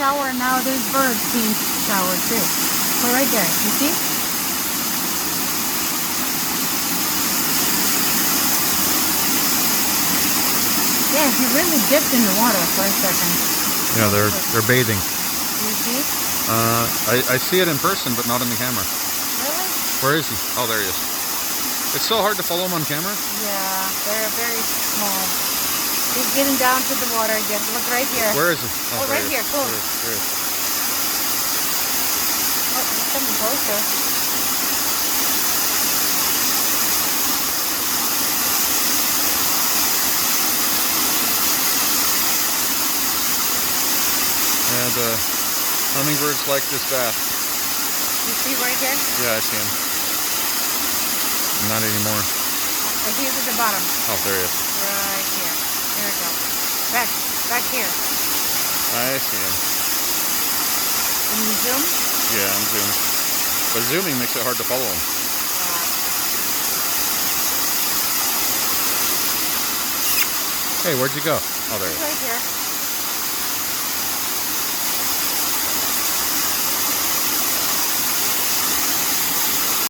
shower, and now there's birds being showered too. So right there, you see? Yeah, if you really dipped in the water for a second. Yeah, they're bathing. You see? I see it in person, but not in the camera. Really? Where is he? Oh, there he is. It's so hard to follow him on camera. Yeah, they're very small. He's getting down to the water again. Look right here. Where is he? Oh, right here. Cool. There he is. Oh, he's coming closer. And hummingbirds like this bath. You see right here? Yeah, I see him. Not anymore. Oh, he's at the bottom. Oh, there he is. Right here. There we go. Back here. I see him. Can you zoom? Yeah, I'm zoomed. But zooming makes it hard to follow him. Hey, where'd you go? Oh, there he is. Right here.